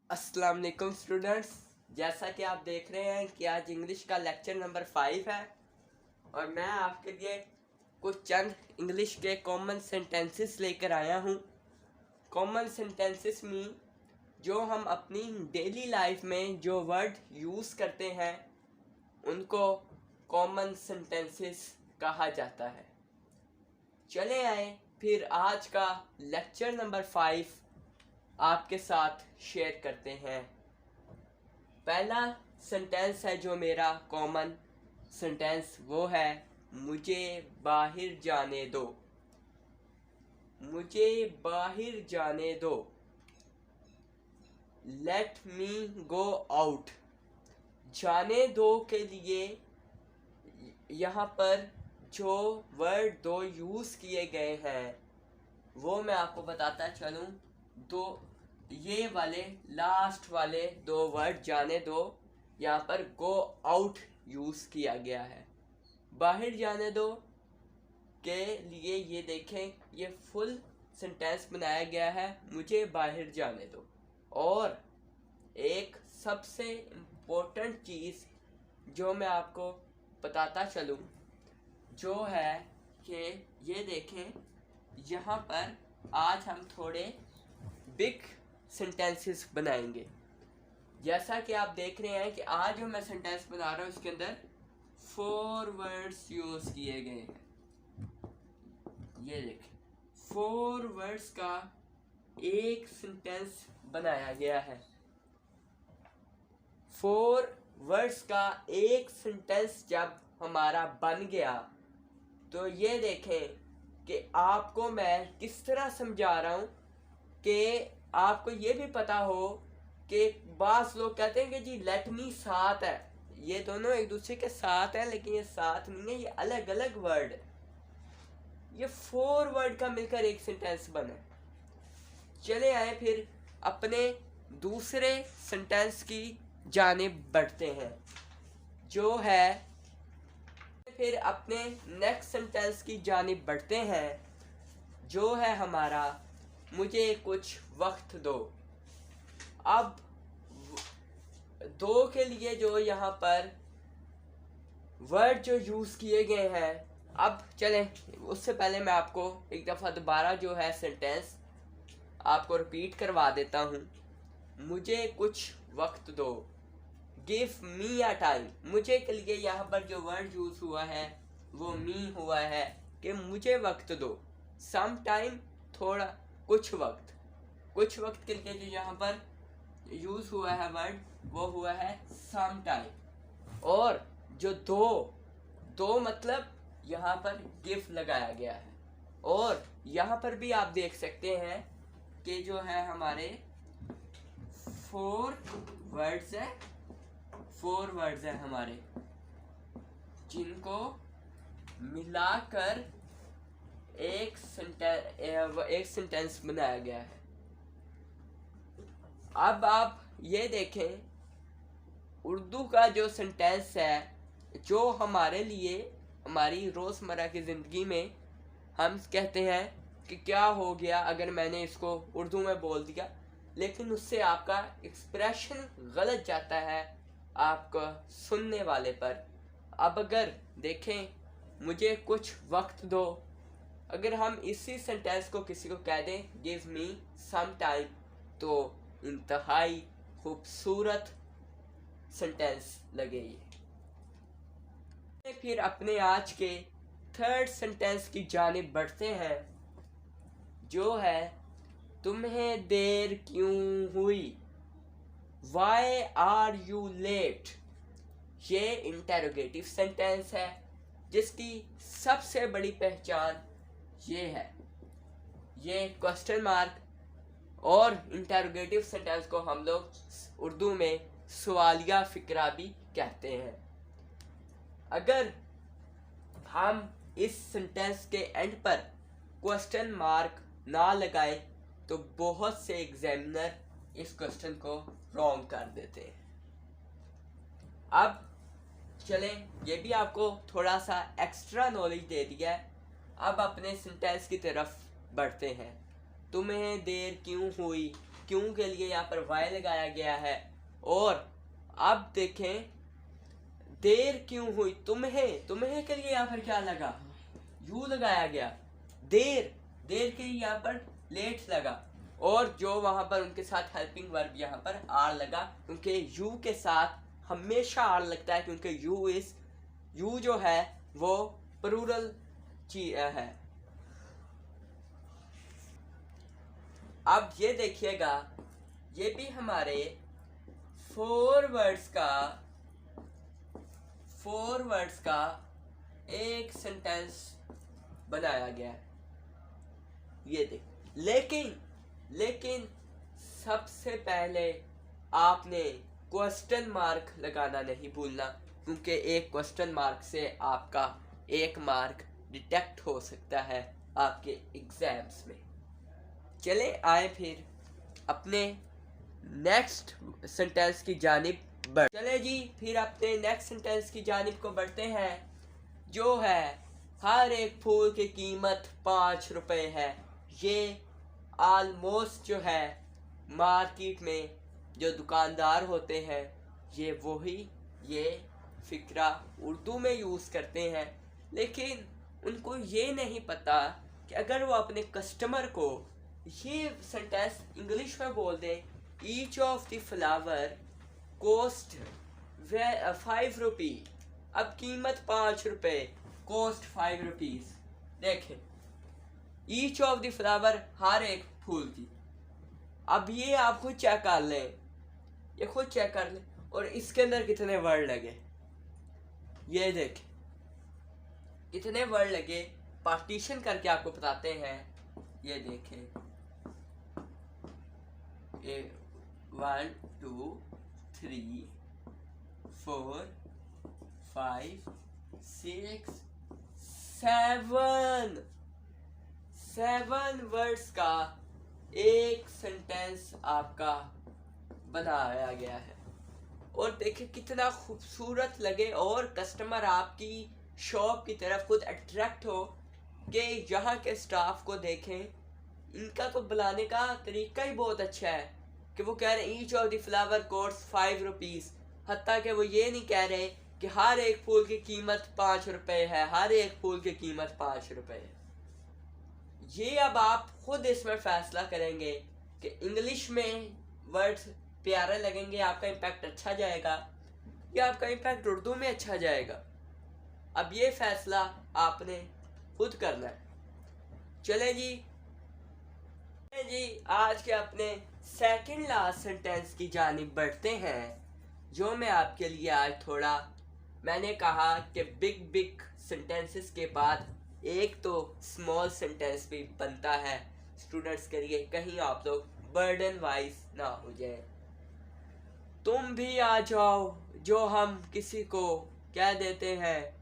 अस्सलाम वालेकुम स्टूडेंट्स। जैसा कि आप देख रहे हैं कि आज इंग्लिश का लेक्चर नंबर 5 है और मैं आपके लिए कुछ चंद इंग्लिश के कॉमन सेंटेंसेस लेकर आया हूँ। कॉमन सेंटेंसेस मीन जो हम अपनी डेली लाइफ में जो वर्ड यूज़ करते हैं उनको कॉमन सेंटेंसेस कहा जाता है। चले आए फिर आज का लेक्चर नंबर 5 आपके साथ शेयर करते हैं। पहला सेंटेंस है जो मेरा कॉमन सेंटेंस, वो है मुझे बाहर जाने दो। मुझे बाहर जाने दो। Let me go out. जाने दो के लिए यहाँ पर जो वर्ड दो यूज़ किए गए हैं वो मैं आपको बताता चलूँ। दो ये वाले लास्ट वाले दो वर्ड जाने दो, यहाँ पर गो आउट यूज़ किया गया है। बाहर जाने दो के लिए ये देखें, ये फुल सेंटेंस बनाया गया है, मुझे बाहर जाने दो। और एक सबसे इम्पोर्टेंट चीज़ जो मैं आपको बताता चलूँ जो है कि ये देखें, यहाँ पर आज हम थोड़े बिग सेंटेंसेस बनाएंगे। जैसा कि आप देख रहे हैं कि आज जो मैं सेंटेंस बना रहा हूँ उसके अंदर 4 वर्ड्स यूज़ किए गए हैं। ये देखें, 4 वर्ड्स का एक सेंटेंस बनाया गया है। 4 वर्ड्स का एक सेंटेंस जब हमारा बन गया तो ये देखें कि आपको मैं किस तरह समझा रहा हूँ कि आपको ये भी पता हो कि बास लोग कहते हैं कि जी लेट मी साथ है, ये दोनों एक दूसरे के साथ है लेकिन ये साथ नहीं है, ये अलग अलग वर्ड है। ये 4 वर्ड का मिलकर एक सेंटेंस बना। चले आए फिर अपने दूसरे सेंटेंस की जानिब बढ़ते हैं जो है, फिर अपने नेक्स्ट सेंटेंस की जानिब बढ़ते हैं जो है हमारा मुझे कुछ वक्त दो। अब दो के लिए जो यहाँ पर वर्ड जो यूज़ किए गए हैं, अब चलें उससे पहले मैं आपको एक दफ़ा दोबारा जो है सेंटेंस आपको रिपीट करवा देता हूँ। मुझे कुछ वक्त दो। Give me a time. मुझे के लिए यहाँ पर जो वर्ड यूज़ हुआ है वो मी हुआ है कि मुझे वक्त दो। सम टाइम थोड़ा, कुछ वक्त। कुछ वक्त के लिए जो यहाँ पर यूज़ हुआ है वर्ड वो हुआ है सम टाइम। और जो दो मतलब यहाँ पर गिव लगाया गया है। और यहाँ पर भी आप देख सकते हैं कि जो है हमारे 4 वर्ड्स है, 4 वर्ड्स है हमारे, जिनको मिलाकर एक सेंटेंस बनाया गया है। अब आप ये देखें, उर्दू का जो सेंटेंस है जो हमारे लिए हमारी रोज़मर्रा की ज़िंदगी में हम कहते हैं कि क्या हो गया अगर मैंने इसको उर्दू में बोल दिया, लेकिन उससे आपका एक्सप्रेशन गलत जाता है आपका सुनने वाले पर। अब अगर देखें मुझे कुछ वक्त दो, अगर हम इसी सेंटेंस को किसी को कह दें गिव मी सम टाइम, तो इंतहाई खूबसूरत सेंटेंस लगेगी। फिर अपने आज के थर्ड सेंटेंस की जानिब बढ़ते हैं जो है तुम्हें देर क्यों हुई। Why are you late. ये इंटेरोगेटिव सेंटेंस है जिसकी सबसे बड़ी पहचान ये है, ये क्वेश्चन मार्क और इंटेरोगेटिव सेंटेंस को हम लोग उर्दू में सवालिया फिक्रा भी कहते हैं। अगर हम इस सेंटेंस के एंड पर क्वेश्चन मार्क ना लगाएं तो बहुत से एग्जामिनर इस क्वेश्चन को रॉन्ग कर देते हैं। अब चलें, ये भी आपको थोड़ा सा एक्स्ट्रा नॉलेज दे दिया है। अब अपने सेंटेंस की तरफ बढ़ते हैं। तुम्हें देर क्यों हुई क्यों के लिए यहाँ पर वाई लगाया गया है। और अब देखें देर क्यों हुई, तुम्हें के लिए यहाँ पर क्या लगा, यू लगाया गया। देर के लिए यहाँ पर लेट लगा। और जो वहां पर उनके साथ हेल्पिंग वर्ब यहाँ पर आर लगा, क्योंकि यू के साथ हमेशा आर लगता है, क्योंकि यू जो है वो प्लूरल चीज है। अब ये देखिएगा, ये भी हमारे 4 वर्ड्स का एक सेंटेंस बनाया गया है। ये देख, लेकिन सबसे पहले आपने क्वेश्चन मार्क लगाना नहीं भूलना, क्योंकि एक क्वेश्चन मार्क से आपका 1 मार्क डिटेक्ट हो सकता है आपके एग्जाम्स में। चले आए फिर अपने नेक्स्ट सेंटेंस की जानिब चले जी, फिर अपने नेक्स्ट सेंटेंस की जानिब को बढ़ते हैं, जो है हर एक फूल की कीमत 5 रुपए है। ये ऑलमोस्ट जो है मार्केट में जो दुकानदार होते हैं ये फिक्रा उर्दू में यूज़ करते हैं, लेकिन उनको ये नहीं पता कि अगर वो अपने कस्टमर को ये सेंटेंस इंग्लिश में बोल दें, each of the flower cost 5 rupee, अब कीमत 5 रुपए, कोस्ट 5 रुपीज। देखें, ईच ऑफ द फ्लावर हर एक फूल की। अब ये आप खुद चेक कर लें, और इसके अंदर कितने वर्ड लगे, ये देखें कितने वर्ड लगे, पार्टीशन करके आपको बताते हैं। ये देखें 1 2 3 4 5 6 7 वर्ड्स का एक सेंटेंस आपका बनाया गया है। और देखिए कितना खूबसूरत लगे, और कस्टमर आपकी शॉप की तरफ खुद अट्रैक्ट हो कि यहाँ के स्टाफ को देखें, इनका तो बुलाने का तरीका ही बहुत अच्छा है कि वो कह रहे हैं each of the flower cost 5 rupees, हत्ता कि वो ये नहीं कह रहे कि हर एक फूल की कीमत 5 रुपए है, हर एक फूल की कीमत 5 रुपए है। ये अब आप खुद इसमें फैसला करेंगे कि इंग्लिश में वर्ड्स प्यारे लगेंगे, आपका इम्पैक्ट अच्छा जाएगा, या आपका इम्पैक्ट उर्दू में अच्छा जाएगा। अब ये फैसला आपने खुद करना है। चले जी, आज के अपने सेकंड लास्ट सेंटेंस की जानिब बढ़ते हैं, जो मैं आपके लिए आज थोड़ा, मैंने कहा कि बिग सेंटेंसेस के बाद एक तो स्मॉल सेंटेंस भी बनता है स्टूडेंट्स के लिए, कहीं आप लोग बर्डन वाइज ना हो जाए। तुम भी आ जाओ, जो हम किसी को कह देते हैं,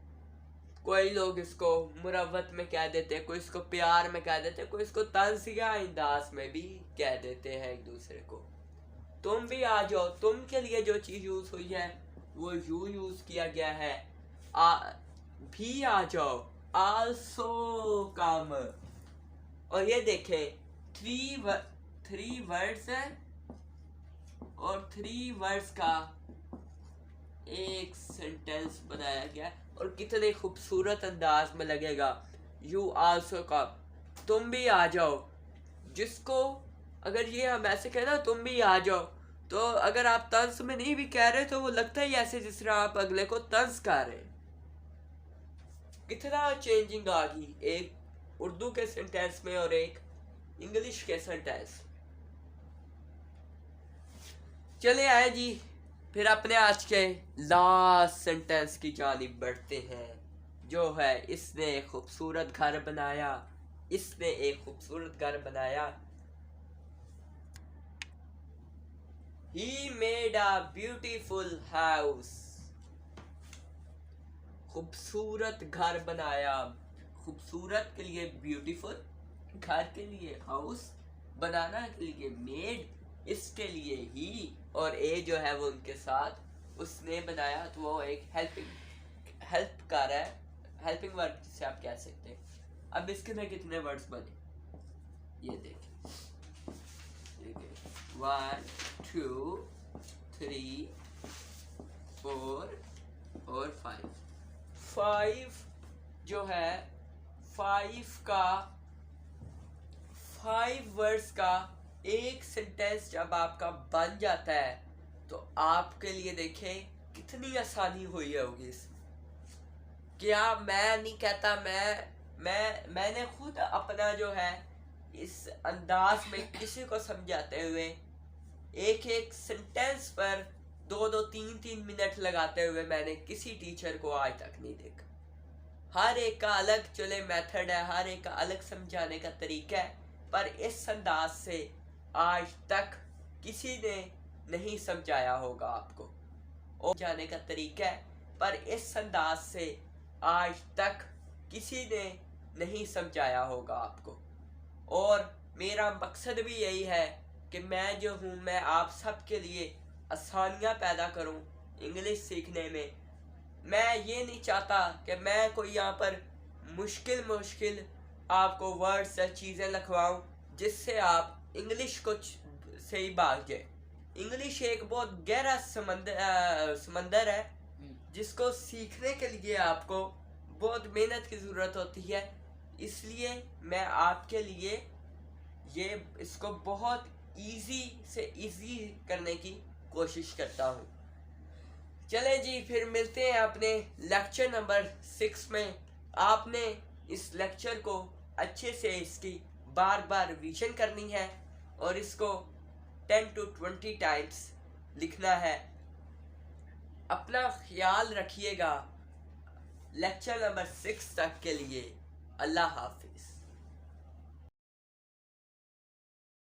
कोई लोग इसको मुरव्वत में कह देते हैं, कोई इसको प्यार में कह देते हैं, कोई इसको तंज़िया अंदाज में भी कह देते हैं एक दूसरे को। तुम भी आ जाओ, तुम के लिए जो चीज़ यूज़ हुई है वो यू यूज़ किया गया है। भी आ जाओ, आल्सो कम। और ये देखें 3 वर्ड्स हैं, और 3 वर्ड्स का एक सेंटेंस बनाया गया, और कितने खूबसूरत अंदाज में लगेगा। यू आल्सो कम, तुम भी आ जाओ, जिसको अगर ये हम ऐसे कहें ना तुम भी आ जाओ, तो अगर आप तंज में नहीं भी कह रहे तो वो लगता ही ऐसे जिस तरह आप अगले को तंज कर रहे हैं। कितना चेंजिंग आ गई एक उर्दू के सेंटेंस में और एक इंग्लिश के सेंटेंस। चले आए जी, फिर अपने आज के लास्ट सेंटेंस की जानिब बढ़ते हैं, जो है इसने एक खूबसूरत घर बनाया। He made a beautiful house. खूबसूरत घर बनाया, खूबसूरत के लिए ब्यूटीफुल, घर के लिए हाउस, बनाना के लिए मेड, इसके लिए ही, और ए जो है वो उनके साथ उसने बनाया, तो वो एक हेल्प कर रहा है, हेल्पिंग वर्ड जिसे आप कह सकते हैं। अब इसके में कितने वर्ड्स बने ये देखें, 1 2 3 4 और 5 जो है 5 वर्ड्स का एक सेंटेंस जब आपका बन जाता है तो आपके लिए देखें कितनी आसानी हुई होगी। क्या मैं नहीं कहता, मैंने खुद अपना जो है इस अंदाज में किसी को समझाते हुए एक एक सेंटेंस पर 2-3 मिनट लगाते हुए मैंने किसी टीचर को आज तक नहीं देखा। हर एक का अलग चले मेथड है, हर एक का अलग समझाने का तरीका है, पर इस अंदाज से आज तक किसी ने नहीं समझाया होगा आपको। और जाने का तरीका है, पर इस अंदाज से आज तक किसी ने नहीं समझाया होगा आपको। और मेरा मकसद भी यही है कि मैं जो हूँ मैं आप सब के लिए आसानियाँ पैदा करूँ इंग्लिश सीखने में। मैं ये नहीं चाहता कि मैं कोई यहाँ पर मुश्किल आपको वर्ड्स या चीज़ें लिखवाऊँ जिससे आप इंग्लिश को से ही भाग जाए। इंग्लिश एक बहुत गहरा समंदर है जिसको सीखने के लिए आपको बहुत मेहनत की ज़रूरत होती है। इसलिए मैं आपके लिए इसको बहुत इजी से इजी करने की कोशिश करता हूँ। चले जी, फिर मिलते हैं अपने लेक्चर नंबर 6 में। आपने इस लेक्चर को अच्छे से इसकी बार रिवीजन करनी है और इसको 10 to 20 टाइम्स लिखना है। अपना ख्याल रखिएगा लेक्चर नंबर 6 तक के लिए। अल्लाह हाफिज़।